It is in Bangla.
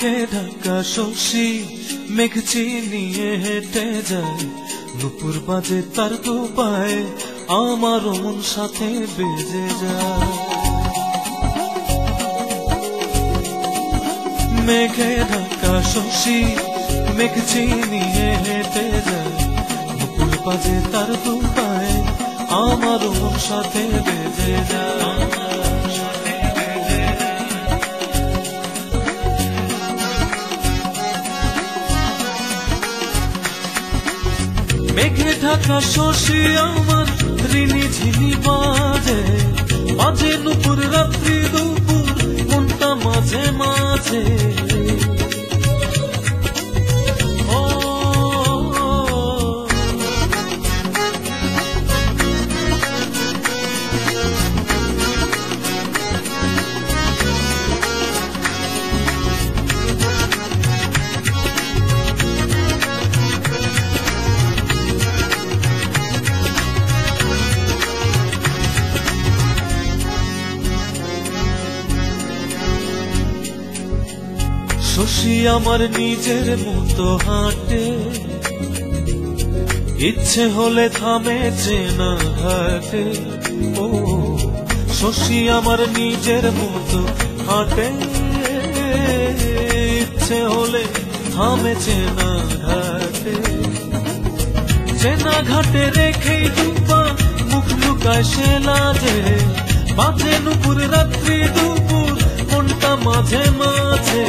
মেঘে ঢাকা শশী মেঘ চিনিয়ে হেঁটে যায়, নুপুর বাজে তার দুপায়ে, আমার মন সাথে বেজে যায়। মেঘে ঢাকা শশী মেঘ চিনিয়ে হেঁটে যায়, নুপুর বাজে তার দুপায়ে, আমার মন সাথে বেজে যায়। মেঘে ঢাকা শশী আমার ঋণী ঝিনি বাজে, মাঝে নুপুর রাত্রি দুপুর মনটা মাঝে মাঝে। শশী আমার নিজের মতো হাঁটে, ইচ্ছে হলে থামে চেনা ঘাটে। ও শশী আমার নিজের মতো হাঁটে, ইচ্ছে হলে থামে চেনা ঘাটে। চেনা ঘাটে রেখেই দুপা মুখ লুকায় সে লাজে, বাজে নুপুর রাত্রি দুপুর মনটা মাঝে মাঝে।